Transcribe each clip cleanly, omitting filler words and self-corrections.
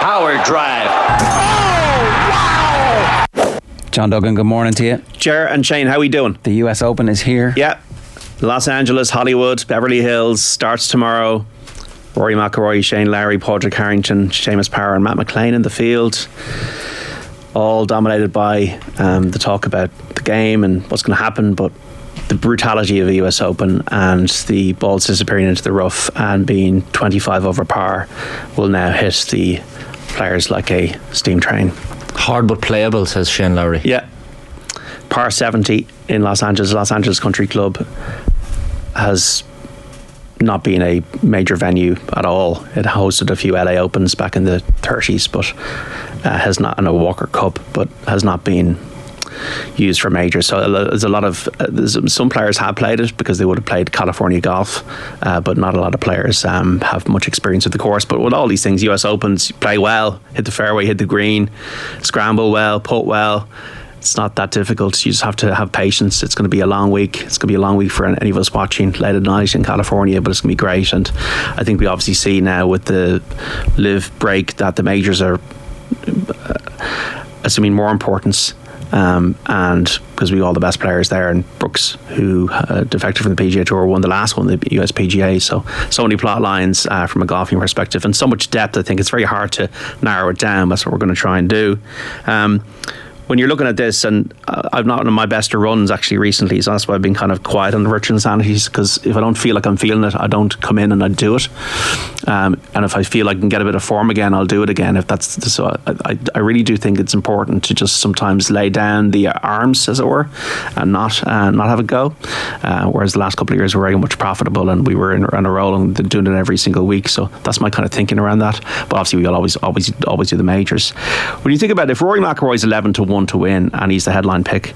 Power drive. Oh, wow! John Duggan, good morning to you. Ger and Shane, how are we doing? The US Open is here. Yeah. Los Angeles, Hollywood, Beverly Hills starts tomorrow. Rory McIlroy, Shane Lowry, Padraig Harrington, Seamus Power and Matt McLean in the field. All dominated by the talk about the game and what's going to happen, but the brutality of the US Open and the balls disappearing into the rough and being 25 over par will now hit the players like a steam train. Hard but playable, says Shane Lowry. Yeah. Par 70 in Los Angeles Country Club has not been a major venue at all. It hosted a few LA Opens back in the 30s, but has not, and a Walker Cup, but has not been used for majors. So there's a lot of some players have played it because they would have played California golf, but not a lot of players have much experience with the course. But with all these things, US Opens, play well, hit the fairway, hit the green, scramble well, putt well. It's not that difficult. You just have to have patience. It's going to be a long week. It's going to be a long week for any of us watching late at night in California, but it's going to be great. And I think we obviously see now with the live break that the majors are assuming more importance. And because we have all the best players there, and Brooks, who defected from the PGA Tour, won the last one, the US PGA. So many plot lines from a golfing perspective, and so much depth. I think it's very hard to narrow it down. That's what we're going to try and do. When you're looking at this, and I've not on my best of runs actually recently, so that's why I've been kind of quiet on the virtual insanities, because if I don't feel like I'm feeling it, I don't come in and I do it. And if I feel I can get a bit of form again, I'll do it again. If that's so, I really do think it's important to just sometimes lay down the arms, as it were, and not have a go. Whereas the last couple of years were very much profitable, and we were on a roll and doing it every single week. So that's my kind of thinking around that. But obviously, we'll always do the majors. When you think about it, if Rory McIlroy's 11-1 to win and he's the headline pick,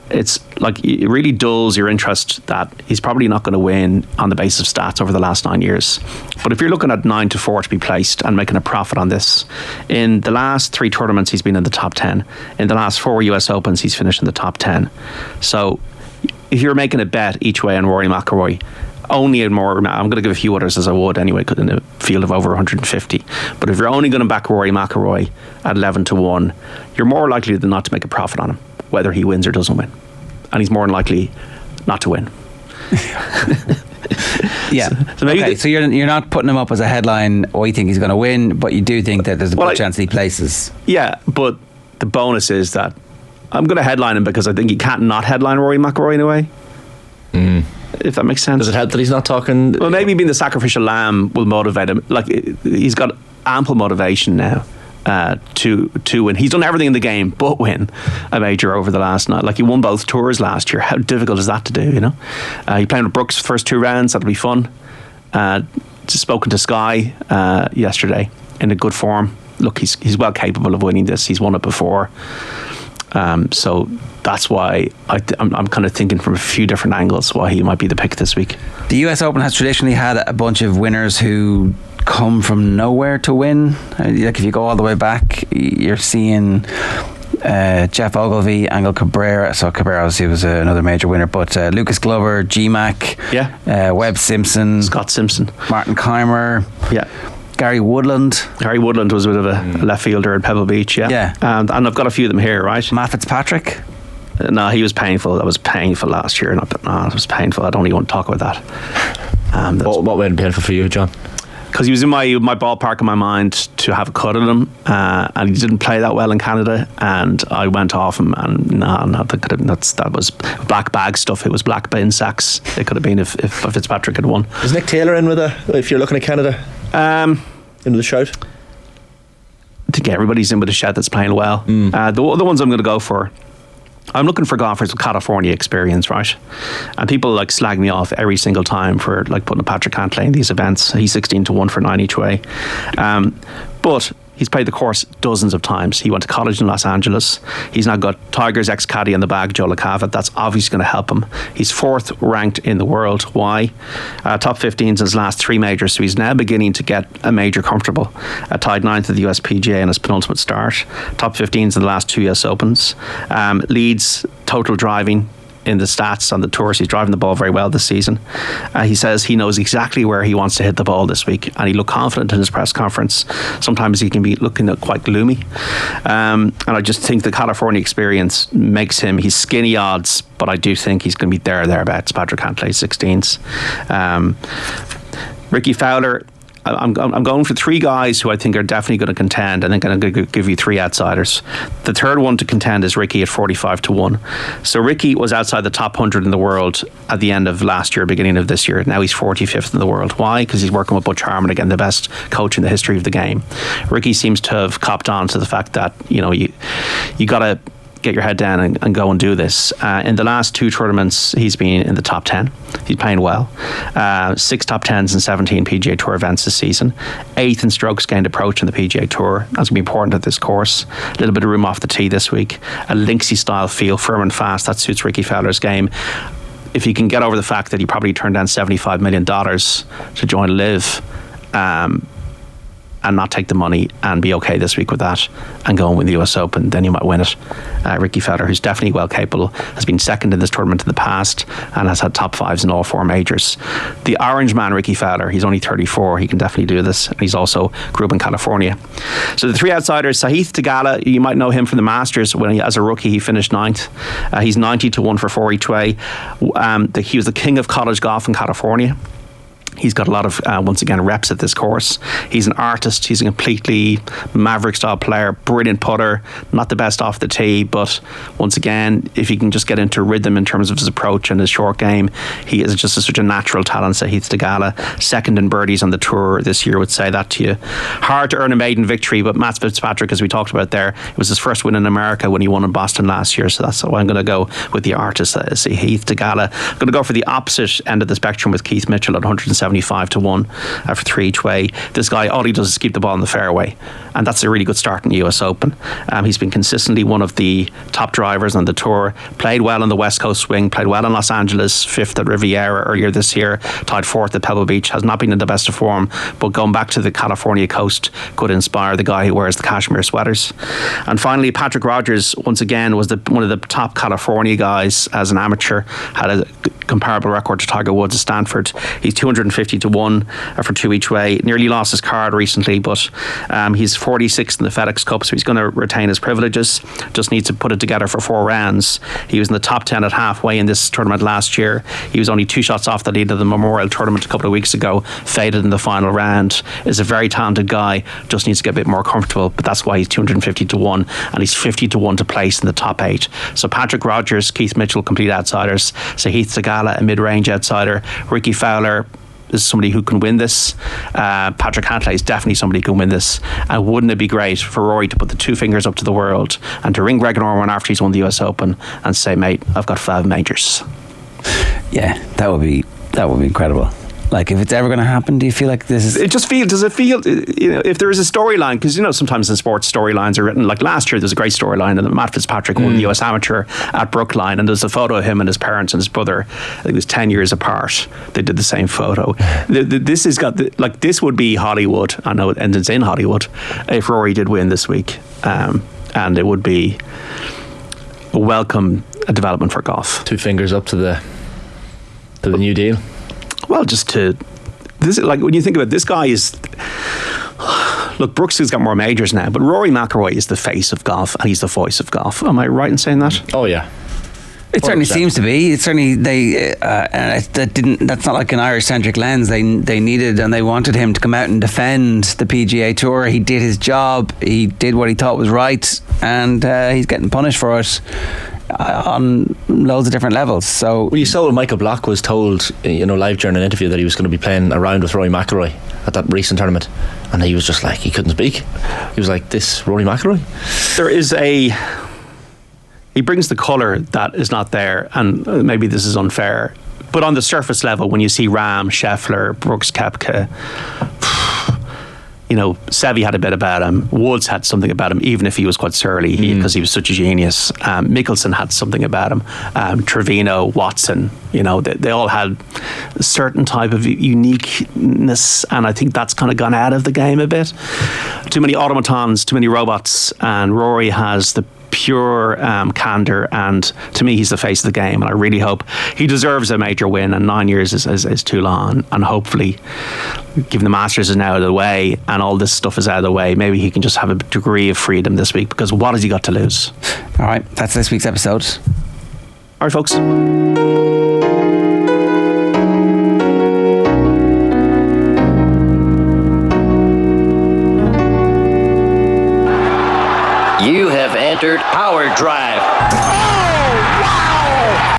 it's like it really dulls your interest that he's probably not going to win on the basis of stats over the last 9 years. But if you're looking at 9-4 to be placed and making a profit on this, in the last 3 tournaments he's been in the top 10. In the last 4 US Opens he's finished in the top 10. So if you're making a bet each way on Rory McIlroy, only in more, I'm going to give a few others as I would anyway, in a field of over 150. But if you're only going to back Rory McIlroy at 11-1, you're more likely than not to make a profit on him, whether he wins or doesn't win. And he's more than likely not to win. Yeah. So maybe so you're not putting him up as a headline, or you think he's going to win, but you do think that there's a good chance he places. Yeah, but the bonus is that I'm going to headline him because I think he can't not headline Rory McIlroy in a way. If that makes sense. Does it help that he's not talking? Well, maybe being the sacrificial lamb will motivate him. Like, he's got ample motivation now to win. He's done everything in the game but win a major over the last night. Like, he won both tours last year. How difficult is that to do, you know? He played with Brooks first 2 rounds. That'll be fun. Spoken to Sky yesterday in a good form. Look, he's well capable of winning this. He's won it before. So that's why I'm kind of thinking from a few different angles why he might be the pick this week. The US Open has traditionally had a bunch of winners who come from nowhere to win. Like, if you go all the way back, you're seeing Jeff Ogilvy, Angel Cabrera. So Cabrera obviously was another major winner, but Lucas Glover, G-Mac, Webb Simpson, Scott Simpson, Martin Keimer, Gary Woodland. Gary Woodland was a bit of a left fielder at Pebble Beach, and I've got a few of them here, right? Matt Fitzpatrick. No, he was painful. That was painful last year. It was painful. I don't even want to talk about that. What made it painful for you, John? Because he was in my ballpark in my mind to have a cut at him, and he didn't play that well in Canada, and I went off him, and that was black bag stuff. It was black bin sacks. It could have been if Fitzpatrick had won. Is Nick Taylor in with if you're looking at Canada? Into the shout? I think everybody's in with a shout that's playing well. The other ones I'm going to go for, I'm looking for golfers with California experience, right? And people like slag me off every single time for like putting a Patrick Cantlay in these events. He's 16-1 for 9 each way. But he's played the course dozens of times. He went to college in Los Angeles. He's now got Tiger's ex-caddy in the bag, Joe LaCava. That's obviously going to help him. He's 4th ranked in the world. Why? Top 15s in his last 3 majors, so he's now beginning to get a major comfortable. Tied 9th at the US PGA in his penultimate start. Top 15s in the last 2 US Opens. Leads total driving in the stats on the tours. He's driving the ball very well this season. He says he knows exactly where he wants to hit the ball this week, and he looked confident in his press conference. Sometimes he can be looking quite gloomy, and I just think the California experience makes him, he's skinny odds, but I do think he's going to be thereabouts. Patrick Cantlay 16s. Ricky Fowler, I'm going for three guys who I think are definitely going to contend, and then I'm going to give you three outsiders. The third one to contend is Ricky at 45-1. So Ricky was outside the top 100 in the world at the end of last year, beginning of this year. Now he's 45th in the world. Why? Because he's working with Butch Harmon again, the best coach in the history of the game. Ricky seems to have copped on to the fact that you got to get your head down and go and do this. In the last two tournaments, he's been in the top 10. He's playing well. 6 top 10s and 17 PGA Tour events this season. 8th in strokes gained approach in the PGA Tour. That's going to be important at this course. A little bit of room off the tee this week. A Linksy style feel, firm and fast. That suits Ricky Fowler's game. If he can get over the fact that he probably turned down $75 million to join LIV, and not take the money and be okay this week with that and go and win the US Open, then you might win it. Ricky Fowler, who's definitely well capable, has been second in this tournament in the past and has had top fives in all four majors. The orange man, Ricky Fowler, he's only 34. He can definitely do this. He's also grew up in California. So the three outsiders, Sahith Theegala, you might know him from the Masters. When as a rookie, he finished 9th. He's 90-1 for 4 each way. He was the king of college golf in California. He's got a lot of, once again, reps at this course. He's an artist. He's a completely Maverick-style player, brilliant putter, not the best off the tee, but once again, if he can just get into rhythm in terms of his approach and his short game, he is just such a natural talent. Sahith Theegala, second in birdies on the tour this year, would say that to you. Hard to earn a maiden victory, but Matt Fitzpatrick, as we talked about there, it was his first win in America when he won in Boston last year, so that's why I'm going to go with the artist, Sahith Theegala. I'm going to go for the opposite end of the spectrum with Keith Mitchell at 175-1 for 3 each way. This guy, all he does is keep the ball in the fairway, and that's a really good start in the US Open. He's been consistently one of the top drivers on the tour, played well on the West Coast swing, played well in Los Angeles, 5th at Riviera earlier this year, tied 4th at Pebble Beach, has not been in the best of form, but going back to the California coast could inspire the guy who wears the cashmere sweaters. And finally, Patrick Rodgers, once again, was one of the top California guys as an amateur, had a comparable record to Tiger Woods at Stanford. He's 250-1 for 2 each way. Nearly lost his card recently, but he's 46th in the FedEx Cup, so he's going to retain his privileges. Just needs to put it together for 4 rounds. He was in the top 10 at halfway in this tournament last year. He was only 2 shots off the lead of the Memorial Tournament a couple of weeks ago, faded in the final round. Is a very talented guy, just needs to get a bit more comfortable, but that's why he's 250-1, and he's 50-1 to place in the top 8. So Patrick Rodgers, Keith Mitchell, complete outsiders. Sahith Theegala, a mid-range outsider. Ricky Fowler is somebody who can win this. Patrick Cantlay is definitely somebody who can win this. And wouldn't it be great for Rory to put the 2 fingers up to the world and to ring Greg Norman after he's won the US Open and say, mate, I've got 5 majors. Yeah, that would be incredible. Like, if it's ever going to happen, do you feel like this is... Does it feel, if there is a storyline, because, sometimes in sports storylines are written, like last year, there's a great storyline, and Matt Fitzpatrick won the US Amateur at Brookline, and there's a photo of him and his parents and his brother, I think it was 10 years apart. They did the same photo. This has got, this would be Hollywood, I know, and it's in Hollywood, if Rory did win this week. And it would be a welcome development for golf. 2 fingers up to the new deal. Well, when you think about it, this guy is... Look, Brooks has got more majors now, but Rory McIlroy is the face of golf and he's the voice of golf. Am I right in saying that? Oh, yeah. It certainly seems to be. It certainly that's not like an Irish-centric lens. They needed and they wanted him to come out and defend the PGA Tour. He did his job. He did what he thought was right, and he's getting punished for it on loads of different levels. So, well, you saw when Michael Block was told, live during an interview, that he was going to be playing a round with Rory McIlroy at that recent tournament, and he was just like, he couldn't speak. He was like, this Rory McIlroy? He brings the colour that is not there, and maybe this is unfair, but on the surface level, when you see Rahm, Scheffler, Brooks Koepka, Seve had a bit about him. Woods had something about him, even if he was quite surly, because he was such a genius. Mickelson had something about him. Trevino, Watson, they all had a certain type of uniqueness, and I think that's kind of gone out of the game a bit. Too many automatons, too many robots, and Rory has the pure candour, and to me he's the face of the game, and I really hope he deserves a major win, and 9 years is too long, and hopefully, given the Masters is now out of the way and all this stuff is out of the way, maybe he can just have a degree of freedom this week, because what has he got to lose? All right, that's this week's episode. All right, folks. You have entered Power Drive.